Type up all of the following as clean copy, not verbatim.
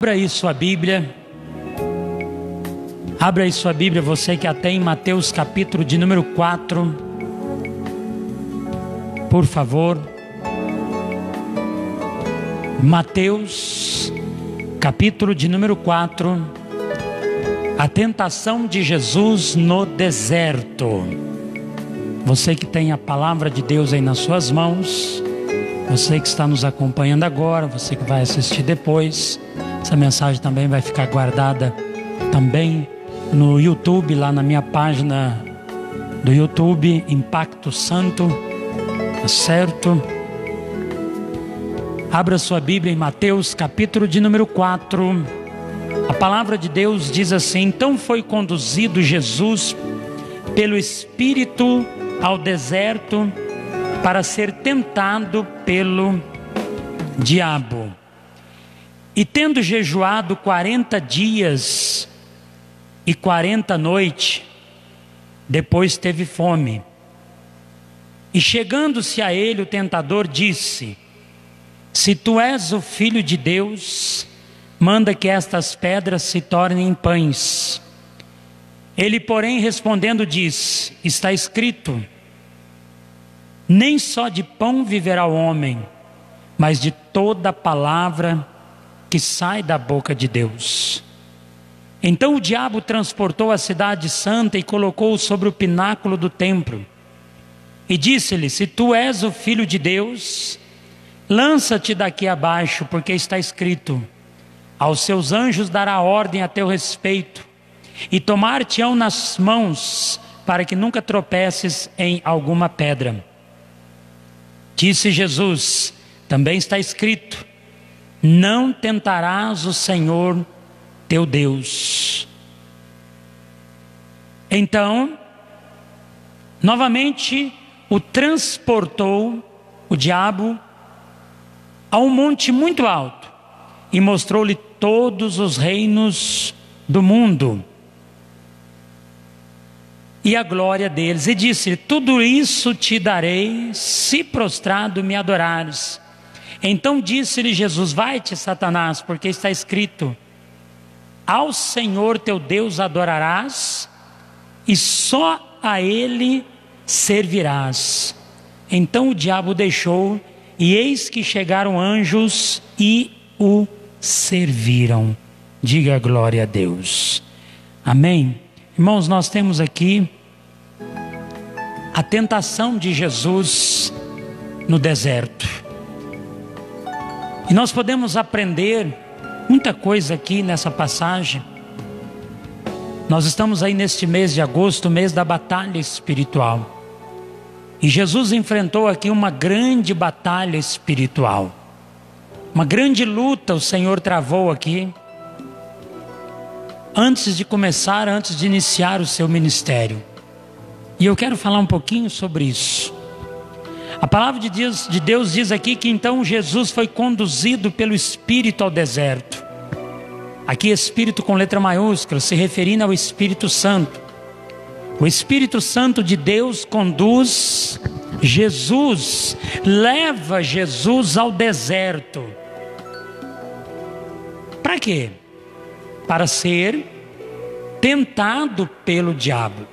Abra aí sua Bíblia. Abra aí sua Bíblia, você que a tem, Mateus capítulo de número 4. Por favor. Mateus capítulo de número 4. A tentação de Jesus no deserto. Você que tem a palavra de Deus aí nas suas mãos, você que está nos acompanhando agora, você que vai assistir depois, essa mensagem também vai ficar guardada também no YouTube, lá na minha página do YouTube, Impacto Santo, tá certo? Abra sua Bíblia em Mateus capítulo de número 4. A palavra de Deus diz assim: então foi conduzido Jesus pelo Espírito ao deserto para ser tentado pelo diabo. E tendo jejuado 40 dias e 40 noites, depois teve fome. E chegando-se a ele, o tentador disse: se tu és o Filho de Deus, manda que estas pedras se tornem pães. Ele, porém, respondendo, disse: está escrito, nem só de pão viverá o homem, mas de toda palavra que sai da boca de Deus. Então o diabo transportou a cidade santa e colocou-o sobre o pináculo do templo. E disse-lhe: se tu és o Filho de Deus, lança-te daqui abaixo, porque está escrito, aos seus anjos dará ordem a teu respeito, e tomar-te-ão nas mãos, para que nunca tropeces em alguma pedra. Disse Jesus: também está escrito, não tentarás o Senhor teu Deus. Então, novamente o transportou, o diabo, a um monte muito alto, e mostrou-lhe todos os reinos do mundo e a glória deles, e disse: tudo isso te darei, se prostrado me adorares. Então disse-lhe Jesus: vai-te, Satanás, porque está escrito, ao Senhor teu Deus adorarás, e só a Ele servirás. Então o diabo deixou, e eis que chegaram anjos e o serviram. Diga glória a Deus. Amém. Irmãos, nós temos aqui a tentação de Jesus no deserto. E nós podemos aprender muita coisa aqui nessa passagem. Nós estamos aí neste mês de agosto, mês da batalha espiritual. E Jesus enfrentou aqui uma grande batalha espiritual. Uma grande luta o Senhor travou aqui, antes de iniciar o seu ministério. E eu quero falar um pouquinho sobre isso. A palavra de Deus diz aqui que então Jesus foi conduzido pelo Espírito ao deserto. Aqui Espírito com letra maiúscula, se referindo ao Espírito Santo. O Espírito Santo de Deus conduz Jesus, leva Jesus ao deserto. Para quê? Para ser tentado pelo diabo.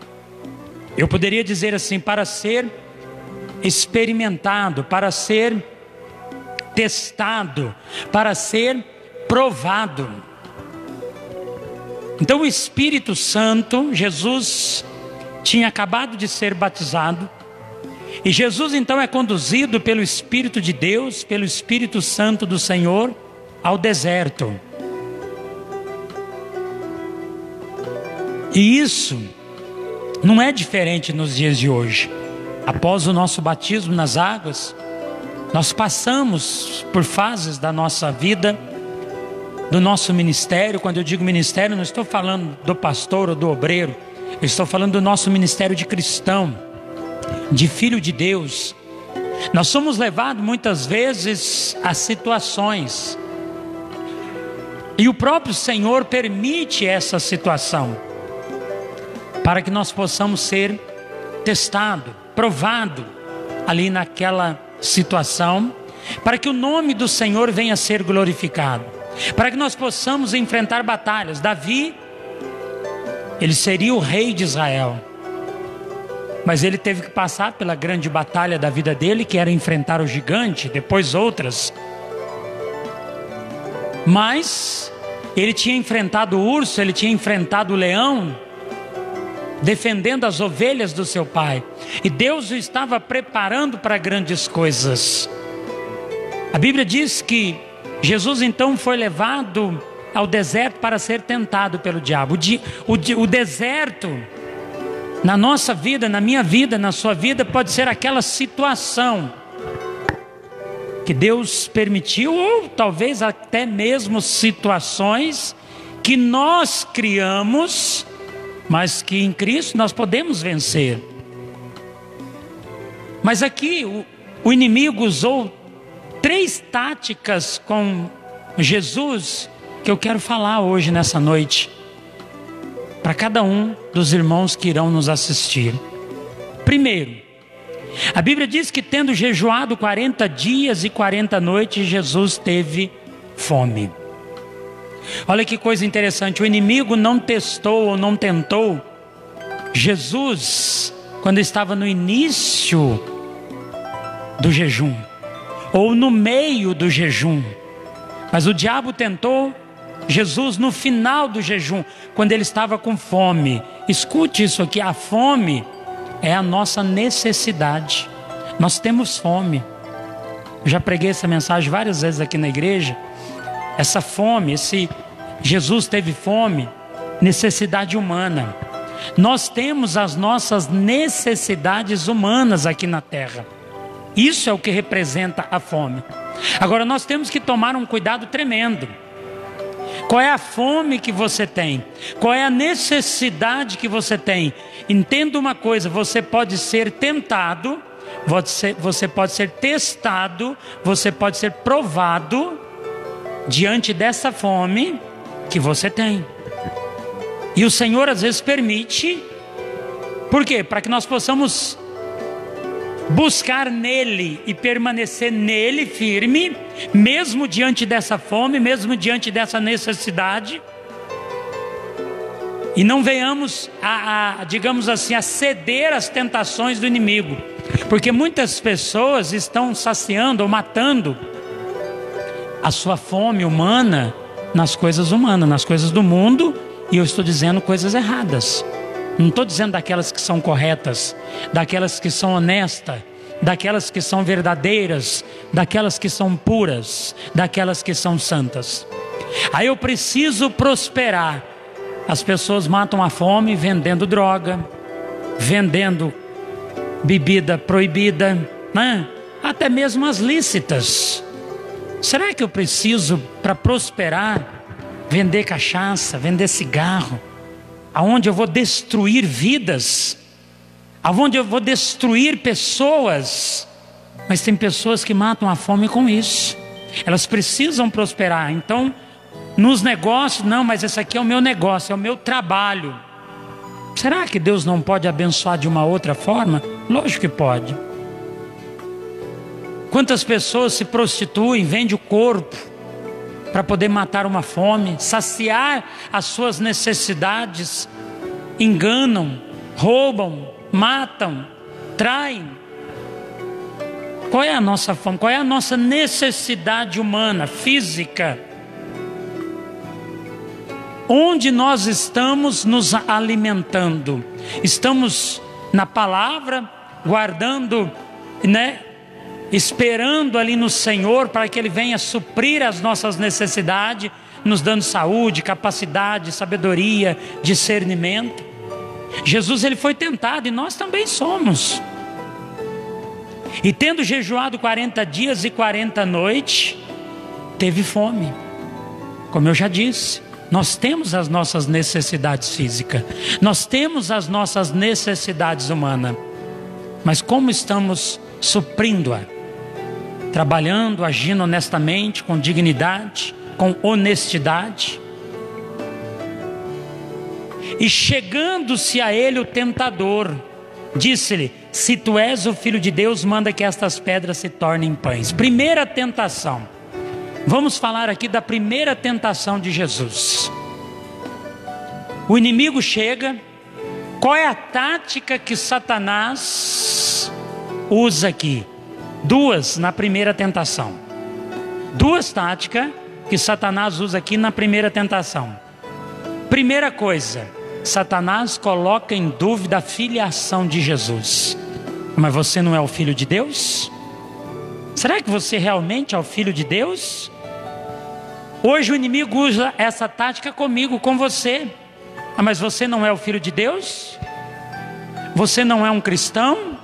Eu poderia dizer assim, para ser experimentado, para ser testado, para ser provado. Então o Espírito Santo, Jesus tinha acabado de ser batizado, e Jesus então é conduzido pelo Espírito de Deus, pelo Espírito Santo do Senhor, ao deserto. E isso não é diferente nos dias de hoje. Após o nosso batismo nas águas, nós passamos por fases da nossa vida, do nosso ministério. Quando eu digo ministério, não estou falando do pastor ou do obreiro, eu estou falando do nosso ministério de cristão, de filho de Deus. Nós somos levados muitas vezes a situações, e o próprio Senhor permite essa situação, para que nós possamos ser testados, provados ali naquela situação, para que o nome do Senhor venha a ser glorificado. para que nós possamos enfrentar batalhas. Davi, ele seria o rei de Israel, mas ele teve que passar pela grande batalha da vida dele, que era enfrentar o gigante, depois outras. Mas ele tinha enfrentado o urso, ele tinha enfrentado o leão, defendendo as ovelhas do seu pai. E Deus o estava preparando para grandes coisas. A Bíblia diz que Jesus então foi levado ao deserto para ser tentado pelo diabo. O deserto, na nossa vida, na minha vida, na sua vida, pode ser aquela situação que Deus permitiu, ou talvez até mesmo situações que nós criamos, mas que em Cristo nós podemos vencer. Mas aqui o inimigo usou 3 táticas com Jesus, que eu quero falar hoje nessa noite, para cada um dos irmãos que irão nos assistir. Primeiro, a Bíblia diz que tendo jejuado 40 dias e 40 noites, Jesus teve fome. Olha que coisa interessante, o inimigo não testou ou não tentou Jesus quando estava no início do jejum, ou no meio do jejum, mas o diabo tentou Jesus no final do jejum, quando ele estava com fome. Escute isso aqui, a fome é a nossa necessidade. Nós temos fome. Eu já preguei essa mensagem várias vezes aqui na igreja. Essa fome, Jesus teve fome, necessidade humana. Nós temos as nossas necessidades humanas aqui na terra. Isso é o que representa a fome. Agora nós temos que tomar um cuidado tremendo. Qual é a fome que você tem? Qual é a necessidade que você tem? Entenda uma coisa, você pode ser tentado, você pode ser testado, você pode ser provado diante dessa fome que você tem. E o Senhor às vezes permite. Por quê? Para que nós possamos buscar nele e permanecer nele firme, mesmo diante dessa fome, mesmo diante dessa necessidade, e não venhamos digamos assim, a ceder às tentações do inimigo, porque muitas pessoas estão saciando ou matando a sua fome humana nas coisas humanas, nas coisas do mundo, e eu estou dizendo coisas erradas. Não estou dizendo daquelas que são corretas, daquelas que são honestas, daquelas que são verdadeiras, daquelas que são puras, daquelas que são santas. Aí eu preciso prosperar. As pessoas matam a fome vendendo droga, vendendo bebida proibida, né? Até mesmo as lícitas. Será que eu preciso, para prosperar, vender cachaça, vender cigarro? Aonde eu vou destruir vidas, aonde eu vou destruir pessoas? Mas tem pessoas que matam a fome com isso. Elas precisam prosperar. Então, nos negócios, não, mas esse aqui é o meu negócio, é o meu trabalho. Será que Deus não pode abençoar de uma outra forma? Lógico que pode. Quantas pessoas se prostituem, vendem o corpo para poder matar uma fome, saciar as suas necessidades, enganam, roubam, matam, traem. Qual é a nossa fome? Qual é a nossa necessidade humana, física? Onde nós estamos nos alimentando? Estamos na palavra, guardando, né? Esperando ali no Senhor para que Ele venha suprir as nossas necessidades, nos dando saúde, capacidade, sabedoria, discernimento. Jesus, Ele foi tentado e nós também somos. E tendo jejuado 40 dias e 40 noites, teve fome. Como eu já disse, nós temos as nossas necessidades físicas, nós temos as nossas necessidades humanas, mas como estamos suprindo-a? Trabalhando, agindo honestamente, com dignidade, com honestidade. E chegando-se a ele o tentador, disse-lhe: se tu és o Filho de Deus, manda que estas pedras se tornem pães. Primeira tentação. Vamos falar aqui da primeira tentação de Jesus. O inimigo chega. Qual é a tática que Satanás usa aqui? Duas na primeira tentação. Duas táticas que Satanás usa aqui na primeira tentação. Primeira coisa, Satanás coloca em dúvida a filiação de Jesus. Mas você não é o filho de Deus? Será que você realmente é o filho de Deus? Hoje o inimigo usa essa tática comigo, com você. Mas você não é o filho de Deus? Você não é um cristão?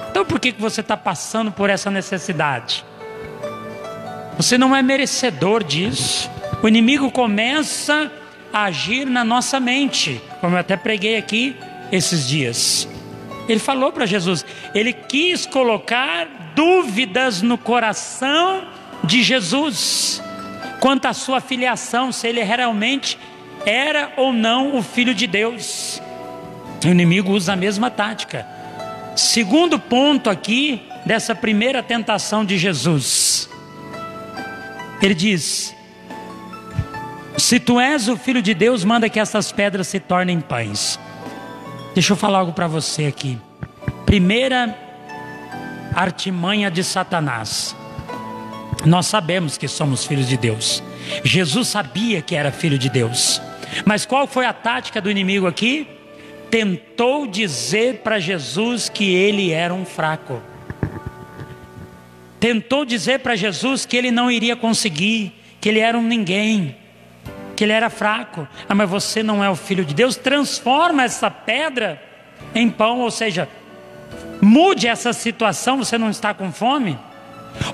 Então por que você está passando por essa necessidade? Você não é merecedor disso. O inimigo começa a agir na nossa mente, como eu até preguei aqui esses dias. Ele falou para Jesus, ele quis colocar dúvidas no coração de Jesus quanto à sua filiação, se ele realmente era ou não o filho de Deus. O inimigo usa a mesma tática. Segundo ponto aqui dessa primeira tentação de Jesus, ele diz: se tu és o filho de Deus, manda que essas pedras se tornem pães. Deixa eu falar algo para você aqui. Primeira artimanha de Satanás. Nós sabemos que somos filhos de Deus. Jesus sabia que era filho de Deus. Mas qual foi a tática do inimigo aqui? Tentou dizer para Jesus que ele era um fraco. Tentou dizer para Jesus que ele não iria conseguir, que ele era um ninguém, que ele era fraco. Mas você não é o filho de Deus. Transforma essa pedra em pão, ou seja, mude essa situação. Você não está com fome?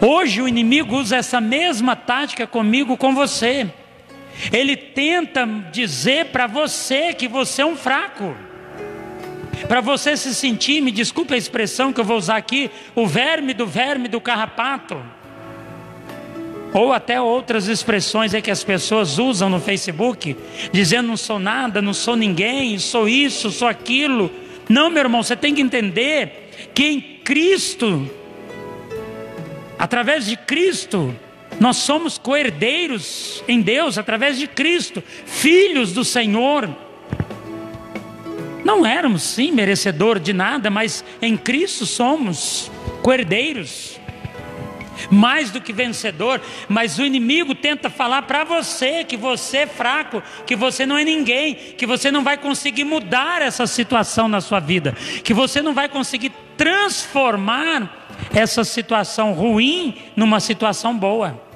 Hoje o inimigo usa essa mesma tática comigo, com você. Ele tenta dizer para você que você é um fraco, para você se sentir, me desculpe a expressão que eu vou usar aqui, o verme do carrapato. Ou até outras expressões que as pessoas usam no Facebook, dizendo não sou nada, não sou ninguém, sou isso, sou aquilo. Não, meu irmão, você tem que entender que em Cristo, através de Cristo, nós somos co-herdeiros em Deus, através de Cristo, filhos do Senhor. Não éramos sim merecedor de nada, mas em Cristo somos co-herdeiros, mais do que vencedor. Mas o inimigo tenta falar para você que você é fraco, que você não é ninguém, que você não vai conseguir mudar essa situação na sua vida, que você não vai conseguir transformar essa situação ruim numa situação boa.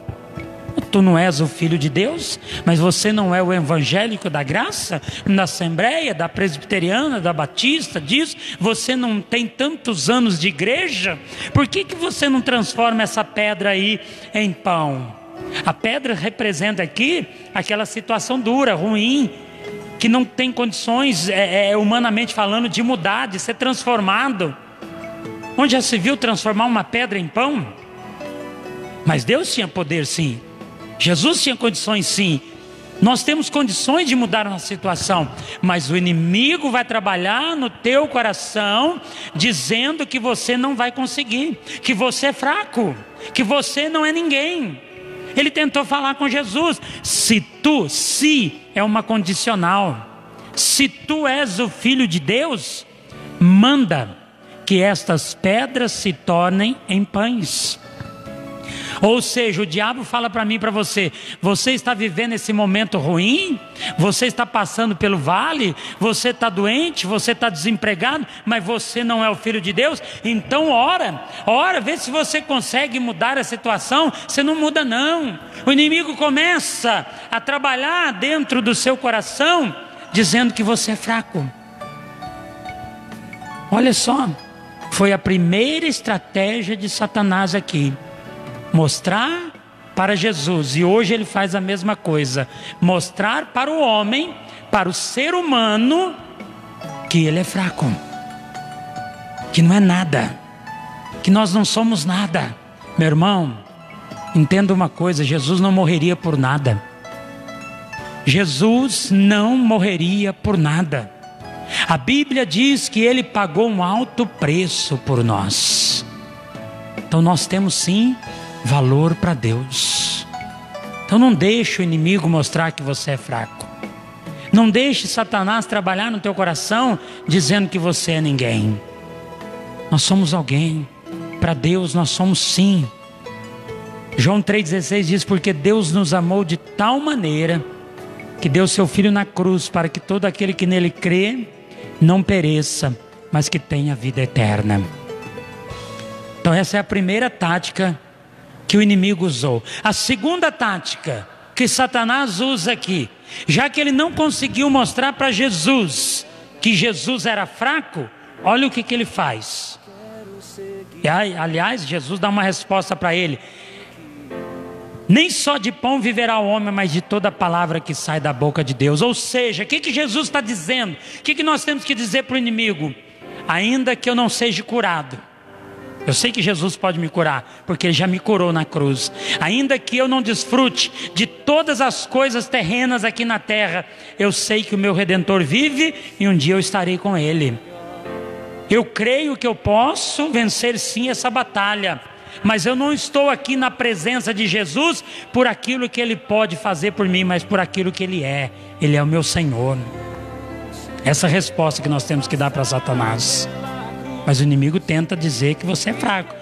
Tu não és o filho de Deus, mas você não é o evangélico da graça, da assembleia, da presbiteriana, da batista, disso. Você não tem tantos anos de igreja. Por que você não transforma essa pedra aí em pão? A pedra representa aqui aquela situação dura, ruim, que não tem condições, humanamente falando, de mudar, de ser transformado. Onde já se viu transformar uma pedra em pão? Mas Deus tinha poder sim. Jesus tinha condições sim. Nós temos condições de mudar a situação. Mas o inimigo vai trabalhar no teu coração, dizendo que você não vai conseguir, que você é fraco, que você não é ninguém. Ele tentou falar com Jesus. Se é uma condicional. Se tu és o filho de Deus, manda que estas pedras se tornem em pães. Ou seja, o diabo fala para mim e para você: você está vivendo esse momento ruim, você está passando pelo vale, você está doente, você está desempregado, mas você não é o filho de Deus. Então ora, vê se você consegue mudar a situação. Você não muda não. O inimigo começa a trabalhar dentro do seu coração, dizendo que você é fraco. Olha só, foi a primeira estratégia de Satanás aqui. Mostrar para Jesus, e hoje ele faz a mesma coisa, mostrar para o homem, para o ser humano, que ele é fraco, que não é nada, que nós não somos nada. Meu irmão, entenda uma coisa: Jesus não morreria por nada. Jesus não morreria por nada. A Bíblia diz que ele pagou um alto preço por nós. Então nós temos sim valor para Deus. Então não deixe o inimigo mostrar que você é fraco. Não deixe Satanás trabalhar no teu coração dizendo que você é ninguém. Nós somos alguém. Para Deus nós somos sim. João 3,16 diz: porque Deus nos amou de tal maneira que deu seu Filho na cruz, para que todo aquele que nele crê não pereça, mas que tenha vida eterna. Então essa é a primeira tática que o inimigo usou. A segunda tática que Satanás usa aqui, já que ele não conseguiu mostrar para Jesus que Jesus era fraco, olha o que ele faz. E, aliás, Jesus dá uma resposta para ele: nem só de pão viverá o homem, mas de toda palavra que sai da boca de Deus. Ou seja, o que Jesus está dizendo? O que nós temos que dizer para o inimigo? Ainda que eu não seja curado, eu sei que Jesus pode me curar, porque Ele já me curou na cruz. Ainda que eu não desfrute de todas as coisas terrenas aqui na terra, eu sei que o meu Redentor vive e um dia eu estarei com Ele. Eu creio que eu posso vencer sim essa batalha, mas eu não estou aqui na presença de Jesus por aquilo que Ele pode fazer por mim, mas por aquilo que Ele é. Ele é o meu Senhor. Essa é a resposta que nós temos que dar para Satanás. Mas o inimigo tenta dizer que você é fraco.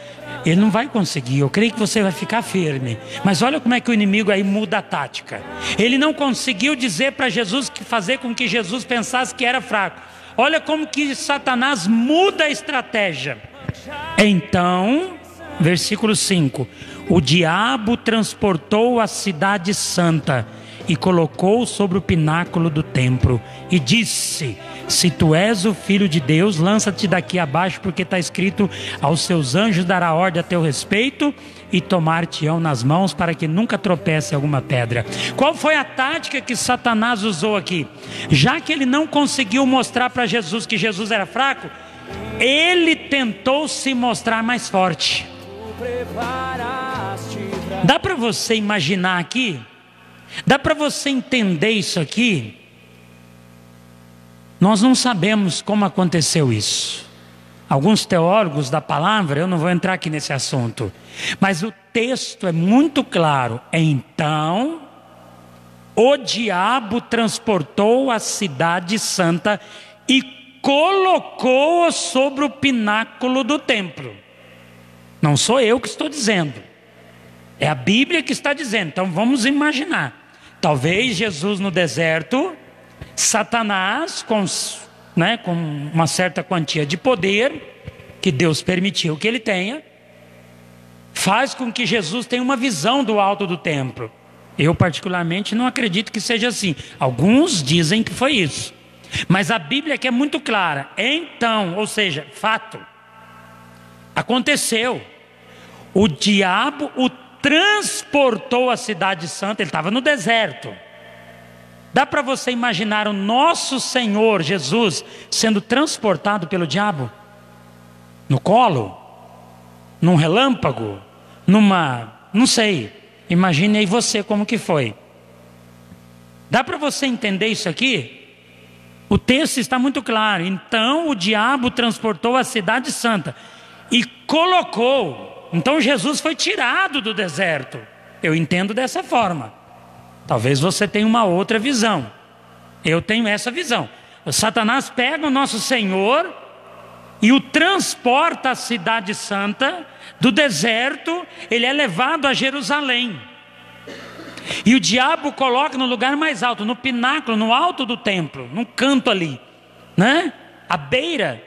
Ele não vai conseguir. Eu creio que você vai ficar firme. Mas olha como é que o inimigo aí muda a tática. Ele não conseguiu dizer para Jesus, fazer com que Jesus pensasse que era fraco. Olha como que Satanás muda a estratégia. Então, versículo 5: o diabo transportou a cidade santa e colocou sobre o pináculo do templo e disse: se tu és o Filho de Deus, lança-te daqui abaixo, porque está escrito: aos seus anjos dará ordem a teu respeito e tomar-te-ão nas mãos para que nunca tropece alguma pedra. Qual foi a tática que Satanás usou aqui? Já que ele não conseguiu mostrar para Jesus que Jesus era fraco, ele tentou se mostrar mais forte. Dá para você imaginar aqui? Dá para você entender isso aqui? Nós não sabemos como aconteceu isso. Alguns teólogos da palavra, eu não vou entrar aqui nesse assunto, mas o texto é muito claro. Então, o diabo transportou a cidade santa e colocou-a sobre o pináculo do templo. Não sou eu que estou dizendo, é a Bíblia que está dizendo. Então vamos imaginar, talvez Jesus no deserto, Satanás com uma certa quantia de poder, que Deus permitiu que ele tenha, faz com que Jesus tenha uma visão do alto do templo. Eu particularmente não acredito que seja assim. Alguns dizem que foi isso, mas a Bíblia aqui é muito clara. Então, ou seja, fato, aconteceu. O diabo o transportou à cidade santa. Ele estava no deserto. Dá para você imaginar o nosso Senhor Jesus sendo transportado pelo diabo? No colo? Num relâmpago? Não sei. Imagine aí você como que foi. Dá para você entender isso aqui? O texto está muito claro. Então o diabo transportou a cidade santa e colocou. Então Jesus foi tirado do deserto. Eu entendo dessa forma. Talvez você tenha uma outra visão. Eu tenho essa visão. O Satanás pega o nosso Senhor e o transporta à cidade santa. Do deserto, ele é levado a Jerusalém. E o diabo coloca no lugar mais alto, no pináculo, no alto do templo, num canto ali, né? À beira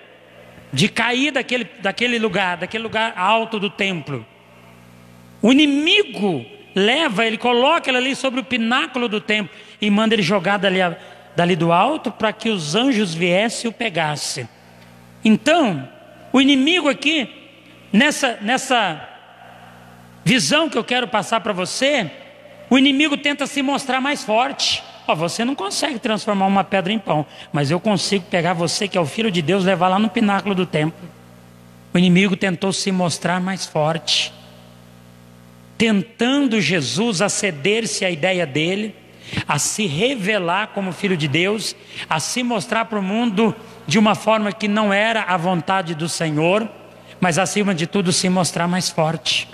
de cair daquele lugar alto do templo. O inimigo leva, ele coloca ele ali sobre o pináculo do templo e manda ele jogar dali do alto para que os anjos viessem e o pegassem. Então, o inimigo aqui, nessa visão que eu quero passar para você, o inimigo tenta se mostrar mais forte. Você não consegue transformar uma pedra em pão, mas eu consigo pegar você, que é o Filho de Deus, levar lá no pináculo do templo. O inimigo tentou se mostrar mais forte, tentando Jesus a ceder-se à ideia dele, a se revelar como Filho de Deus, a se mostrar para o mundo de uma forma que não era a vontade do Senhor, mas acima de tudo se mostrar mais forte.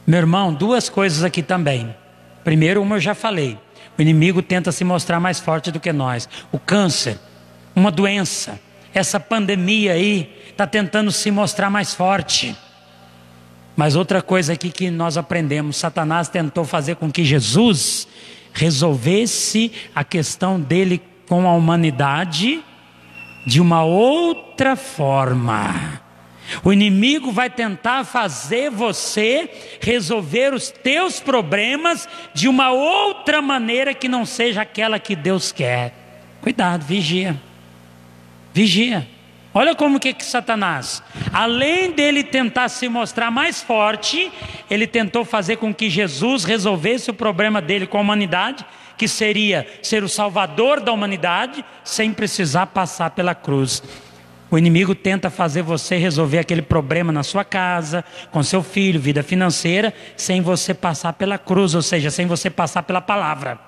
Meu irmão, duas coisas aqui também. Primeiro, uma eu já falei. O inimigo tenta se mostrar mais forte do que nós. O câncer, uma doença, essa pandemia aí, está tentando se mostrar mais forte. Mas outra coisa aqui que nós aprendemos, Satanás tentou fazer com que Jesus resolvesse a questão dele com a humanidade de uma outra forma. O inimigo vai tentar fazer você resolver os teus problemas de uma outra maneira que não seja aquela que Deus quer. Cuidado, vigia. Vigia. Olha como que Satanás, além dele tentar se mostrar mais forte, ele tentou fazer com que Jesus resolvesse o problema dele com a humanidade, que seria ser o salvador da humanidade, sem precisar passar pela cruz. O inimigo tenta fazer você resolver aquele problema na sua casa, com seu filho, vida financeira, sem você passar pela cruz, ou seja, sem você passar pela palavra,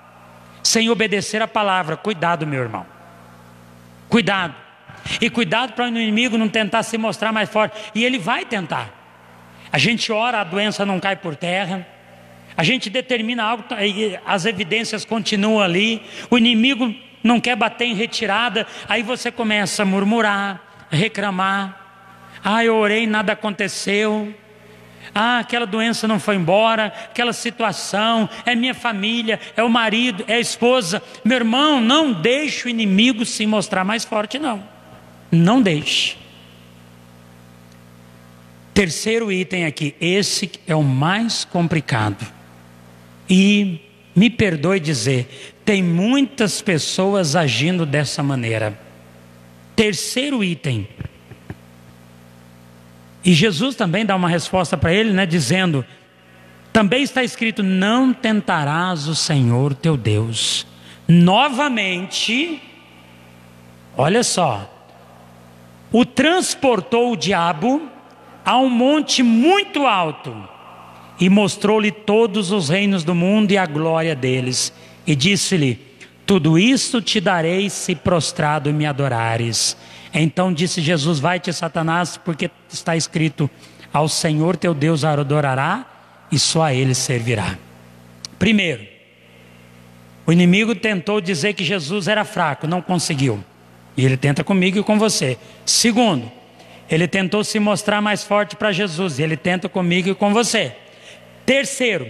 sem obedecer a palavra. Cuidado, meu irmão. Cuidado. E cuidado para o inimigo não tentar se mostrar mais forte. E ele vai tentar. A gente ora, a doença não cai por terra. A gente determina algo, as evidências continuam ali. O inimigo não quer bater em retirada. Aí você começa a murmurar, a reclamar. Ah, eu orei, nada aconteceu. Ah, aquela doença não foi embora. Aquela situação, é minha família, é o marido, é a esposa. Meu irmão, não deixe o inimigo se mostrar mais forte, não. Não deixe. Terceiro item aqui, esse é o mais complicado. E me perdoe dizer, tem muitas pessoas agindo dessa maneira. Terceiro item. E Jesus também dá uma resposta para ele, né, dizendo: também está escrito, não tentarás o Senhor teu Deus. Novamente, olha só, o transportou o diabo a um monte muito alto e mostrou-lhe todos os reinos do mundo e a glória deles. E disse-lhe: tudo isto te darei se prostrado me adorares. Então disse Jesus: vai-te, Satanás, porque está escrito, ao Senhor teu Deus adorará e só a ele servirá. Primeiro, o inimigo tentou dizer que Jesus era fraco, não conseguiu. E ele tenta comigo e com você. Segundo, ele tentou se mostrar mais forte para Jesus, e ele tenta comigo e com você. Terceiro,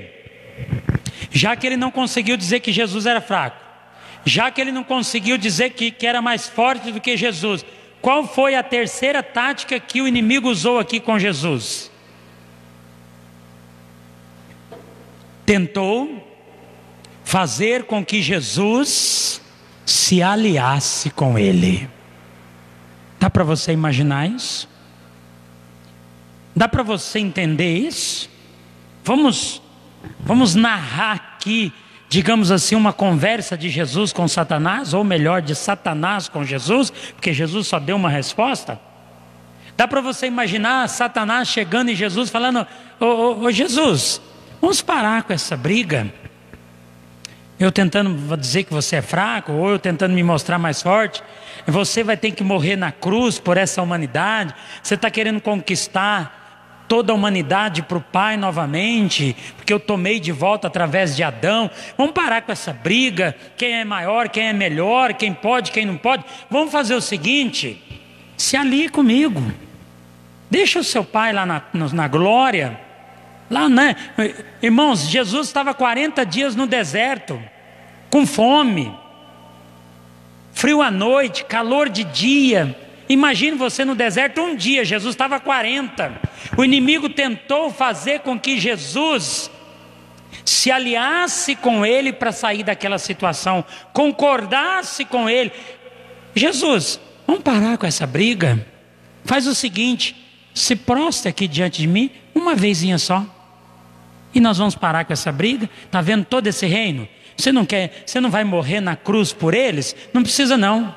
já que ele não conseguiu dizer que Jesus era fraco, já que ele não conseguiu dizer que era mais forte do que Jesus, qual foi a terceira tática que o inimigo usou aqui com Jesus? Tentou fazer com que Jesus se aliasse com ele. Dá para você imaginar isso? Dá para você entender isso? Vamos narrar aqui, digamos assim, uma conversa de Jesus com Satanás, ou melhor, de Satanás com Jesus, porque Jesus só deu uma resposta. Dá para você imaginar Satanás chegando em Jesus falando: ô Jesus, vamos parar com essa briga. Eu tentando dizer que você é fraco, ou eu tentando me mostrar mais forte. Você vai ter que morrer na cruz por essa humanidade. Você está querendo conquistar toda a humanidade para o Pai novamente, porque eu tomei de volta através de Adão. Vamos parar com essa briga, quem é maior, quem é melhor, quem pode, quem não pode. Vamos fazer o seguinte: se alie comigo, deixa o seu pai lá na glória. Lá, né? Irmãos, Jesus estava 40 dias no deserto, com fome, frio à noite, calor de dia. Imagine você no deserto um dia, Jesus estava 40. O inimigo tentou fazer com que Jesus se aliasse com ele para sair daquela situação, concordasse com ele. Jesus, vamos parar com essa briga. Faz o seguinte, se prostra aqui diante de mim uma vezinha só, e nós vamos parar com essa briga. Está vendo todo esse reino? Você não vai morrer na cruz por eles? Não precisa não.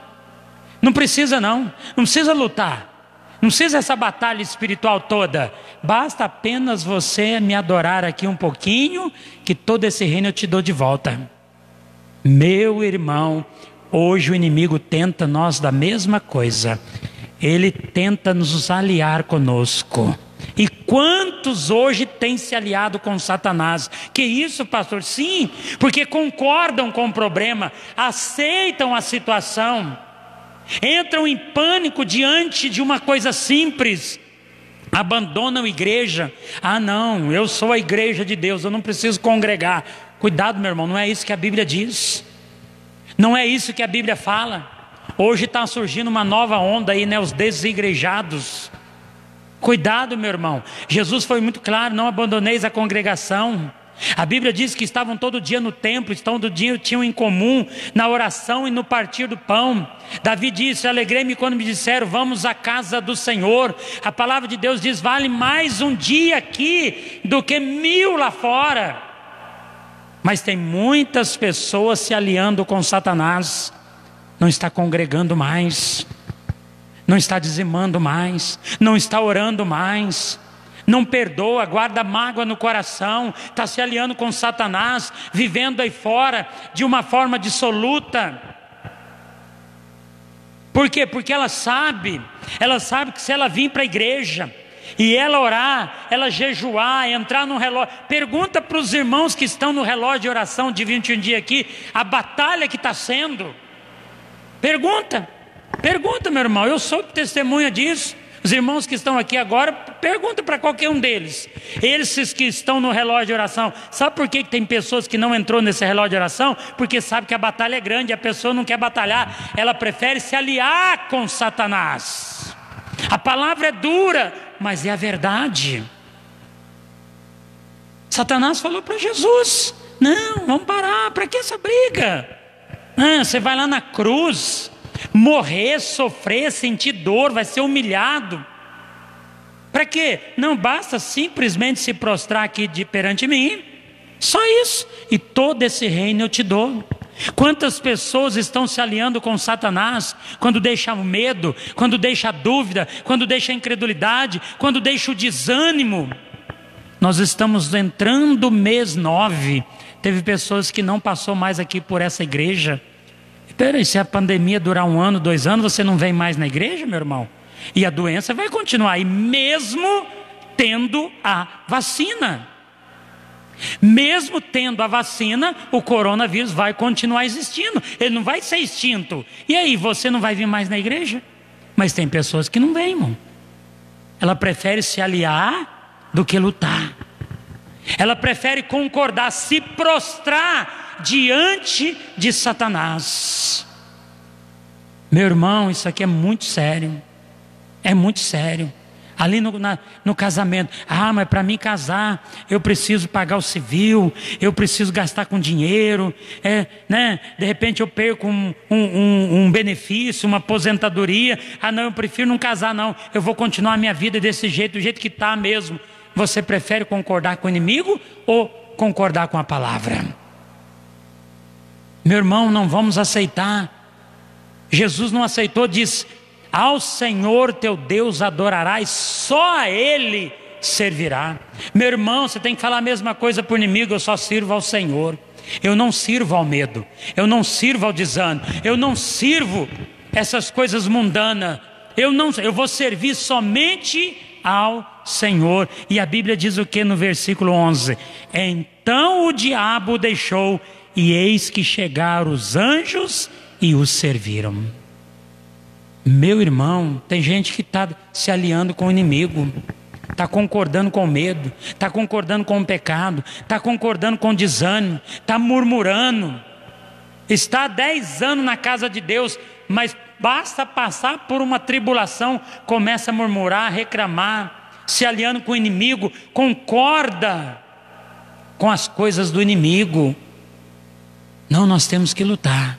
Não precisa não. Não precisa lutar. Não precisa essa batalha espiritual toda. Basta apenas você me adorar aqui um pouquinho, que todo esse reino eu te dou de volta. Meu irmão, hoje o inimigo tenta nós da mesma coisa. Ele tenta nos aliar conosco. E quantos hoje têm se aliado com Satanás. Que isso, pastor? Sim, porque concordam com o problema, aceitam a situação, entram em pânico diante de uma coisa simples, abandonam a igreja. Ah não, eu sou a igreja de Deus, eu não preciso congregar. Cuidado, meu irmão, não é isso que a Bíblia diz, não é isso que a Bíblia fala. Hoje está surgindo uma nova onda aí, né? Os desigrejados. Cuidado, meu irmão, Jesus foi muito claro: não abandoneis a congregação. A Bíblia diz que estavam todo dia no templo, todo dia tinham em comum na oração e no partir do pão. Davi disse: alegrei-me quando me disseram, vamos à casa do Senhor. A palavra de Deus diz: vale mais um dia aqui do que 1000 lá fora. Mas tem muitas pessoas se aliando com Satanás, não está congregando mais, não está dizimando mais, não está orando mais, não perdoa, guarda mágoa no coração, está se aliando com Satanás, vivendo aí fora de uma forma dissoluta. Por quê? Porque ela sabe que se ela vir para a igreja e ela orar, ela jejuar, entrar no relógio, pergunta para os irmãos que estão no relógio de oração de 21 dias aqui, a batalha que está sendo. Pergunta, meu irmão, eu sou testemunha disso. Os irmãos que estão aqui agora, pergunta para qualquer um deles. Esses que estão no relógio de oração, sabe por que tem pessoas que não entrou nesse relógio de oração? Porque sabe que a batalha é grande, a pessoa não quer batalhar, ela prefere se aliar com Satanás. A palavra é dura, mas é a verdade. Satanás falou para Jesus: não, vamos parar, para que essa briga? Você vai lá na cruz, morrer, sofrer, sentir dor, vai ser humilhado. Para quê? Não basta simplesmente se prostrar aqui perante mim, só isso, e todo esse reino eu te dou. Quantas pessoas estão se aliando com Satanás quando deixa o medo, quando deixa a dúvida, quando deixa a incredulidade, quando deixa o desânimo? Nós estamos entrando mês 9. Teve pessoas que não passou mais aqui por essa igreja. Espera aí, se a pandemia durar 1 ano, 2 anos, você não vem mais na igreja, meu irmão? E a doença vai continuar aí, mesmo tendo a vacina. Mesmo tendo a vacina, o coronavírus vai continuar existindo. Ele não vai ser extinto. E aí, você não vai vir mais na igreja? Mas tem pessoas que não vêm, irmão. Ela prefere se aliar do que lutar. Ela prefere concordar, se prostrar diante de Satanás. Meu irmão, isso aqui é muito sério. É muito sério. Ali no casamento, mas para mim casar, eu preciso pagar o civil, eu preciso gastar com dinheiro, de repente eu perco um benefício, uma aposentadoria. Não, eu prefiro não casar não, eu vou continuar a minha vida desse jeito, do jeito que está mesmo. Você prefere concordar com o inimigo ou concordar com a palavra? Meu irmão, não vamos aceitar. Jesus não aceitou, diz: ao Senhor teu Deus adorarás, só a Ele servirá. Meu irmão, você tem que falar a mesma coisa para o inimigo: eu só sirvo ao Senhor. Eu não sirvo ao medo, eu não sirvo ao desânimo, eu não sirvo essas coisas mundanas. Eu vou servir somente ao Senhor. E a Bíblia diz o que no versículo 11? Então o diabo o deixou, e eis que chegaram os anjos e os serviram. Meu irmão, tem gente que está se aliando com o inimigo, está concordando com o medo, está concordando com o pecado, está concordando com o desânimo, está murmurando, está há 10 anos na casa de Deus, mas basta passar por uma tribulação, começa a murmurar, reclamar, se aliando com o inimigo, concorda com as coisas do inimigo. Não, nós temos que lutar.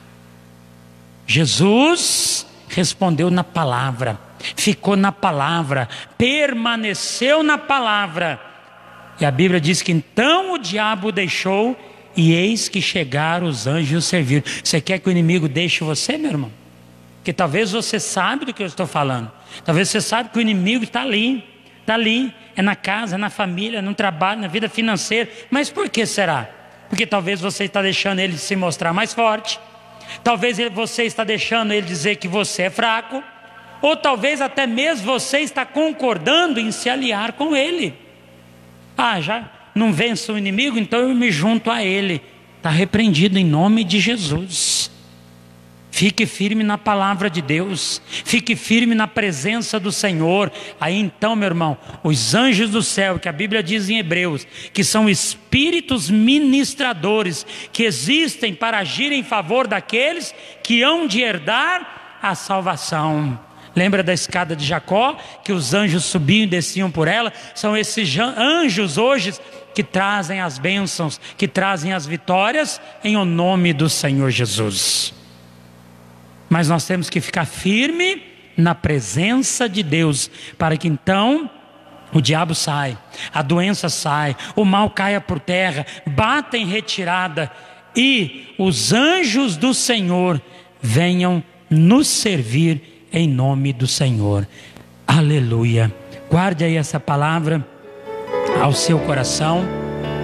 Jesus respondeu na palavra, ficou na palavra, permaneceu na palavra. E a Bíblia diz que então o diabo o deixou, e eis que chegaram os anjos e o serviram. Você quer que o inimigo deixe você, meu irmão? Porque talvez você sabe do que eu estou falando. Talvez você sabe que o inimigo está ali, é na casa, é na família, no trabalho, na vida financeira. Mas por que será? Porque talvez você está deixando ele se mostrar mais forte. Talvez você está deixando ele dizer que você é fraco, ou talvez até mesmo você está concordando em se aliar com ele. já não venço o inimigo, então eu me junto a ele. Está repreendido em nome de Jesus. Fique firme na palavra de Deus, fique firme na presença do Senhor. Aí então, meu irmão, os anjos do céu, que a Bíblia diz em Hebreus, que são espíritos ministradores, que existem para agir em favor daqueles que hão de herdar a salvação. Lembra da escada de Jacó, que os anjos subiam e desciam por ela? São esses anjos hoje que trazem as bênçãos, que trazem as vitórias em o nome do Senhor Jesus. Mas nós temos que ficar firme na presença de Deus, para que então o diabo sai, a doença sai, o mal caia por terra, bata em retirada, e os anjos do Senhor venham nos servir em nome do Senhor. Aleluia. Guarde aí essa palavra ao seu coração,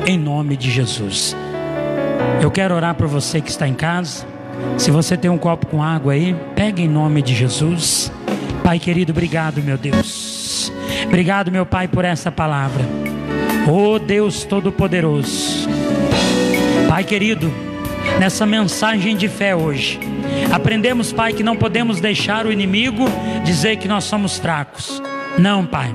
em nome de Jesus. Eu quero orar por você que está em casa. Se você tem um copo com água aí, pega em nome de Jesus. Pai querido, obrigado, meu Deus. Obrigado, meu Pai, por essa palavra. Oh Deus Todo-Poderoso, Pai querido, nessa mensagem de fé hoje, aprendemos, Pai, que não podemos deixar o inimigo dizer que nós somos fracos. Não, Pai,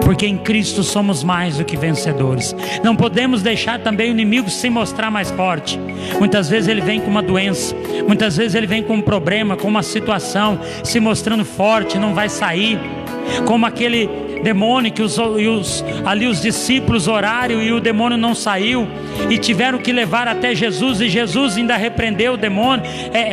porque em Cristo somos mais do que vencedores. Não podemos deixar também o inimigo se mostrar mais forte. Muitas vezes ele vem com uma doença, muitas vezes ele vem com um problema, com uma situação, se mostrando forte, não vai sair. Como aquele demônio que os discípulos oraram e o demônio não saiu, e tiveram que levar até Jesus, e Jesus ainda repreendeu o demônio,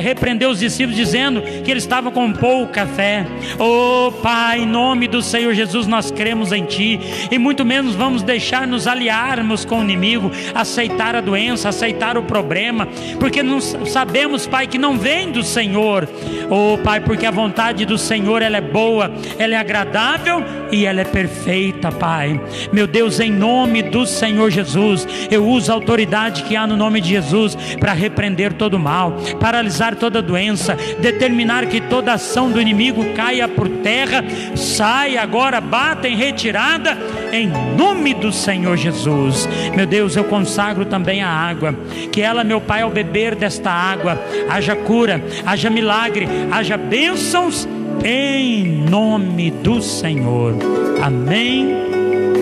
repreendeu os discípulos, dizendo que eles estavam com pouca fé. Oh Pai, em nome do Senhor Jesus, nós cremos em Ti, e muito menos vamos deixar nos aliarmos com o inimigo, aceitar a doença, aceitar o problema, porque não sabemos, Pai, que não vem do Senhor. Oh Pai, porque a vontade do Senhor, ela é boa, ela é agradável e ela é perfeita, Pai. Meu Deus, em nome do Senhor Jesus, eu uso a autoridade que há no nome de Jesus para repreender todo o mal, paralisar toda doença, determinar que toda ação do inimigo caia por terra, saia agora, bata em retirada, em nome do Senhor Jesus. Meu Deus, eu consagro também a água, que ela, meu Pai, ao beber desta água, haja cura, haja milagre, haja bênçãos, em nome do Senhor. Amém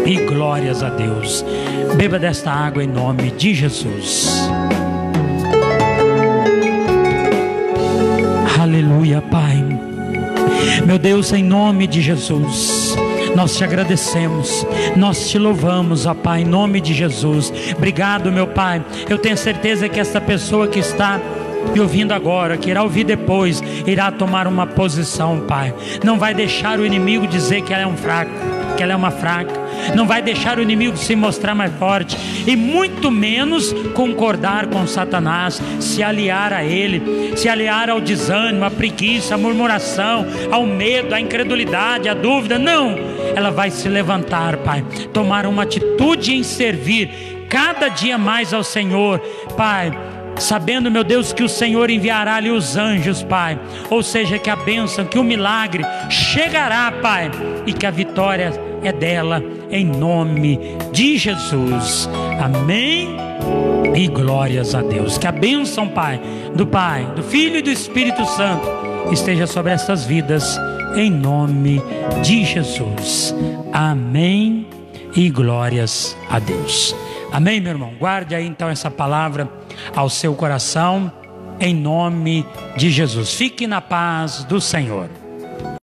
e glórias a Deus. Beba desta água em nome de Jesus. Aleluia, Pai. Meu Deus, em nome de Jesus, nós te agradecemos, nós te louvamos, ó Pai, em nome de Jesus. Obrigado, meu Pai. Eu tenho certeza que esta pessoa que está me ouvindo agora, que irá ouvir depois, irá tomar uma posição, Pai. Não vai deixar o inimigo dizer que ela é um fraco, que ela é uma fraca. Não vai deixar o inimigo se mostrar mais forte, e muito menos concordar com Satanás, se aliar a ele, se aliar ao desânimo, à preguiça, à murmuração, ao medo, à incredulidade, à dúvida. Não, ela vai se levantar, Pai, tomar uma atitude em servir cada dia mais ao Senhor, Pai, sabendo, meu Deus, que o Senhor enviará ali os anjos, Pai. Ou seja, que a bênção, que o milagre chegará, Pai, e que a vitória é dela, em nome de Jesus. Amém e glórias a Deus. Que a bênção, Pai, do Filho e do Espírito Santo esteja sobre essas vidas, em nome de Jesus. Amém e glórias a Deus. Amém, meu irmão? Guarde aí então essa palavra ao seu coração, em nome de Jesus. Fique na paz do Senhor.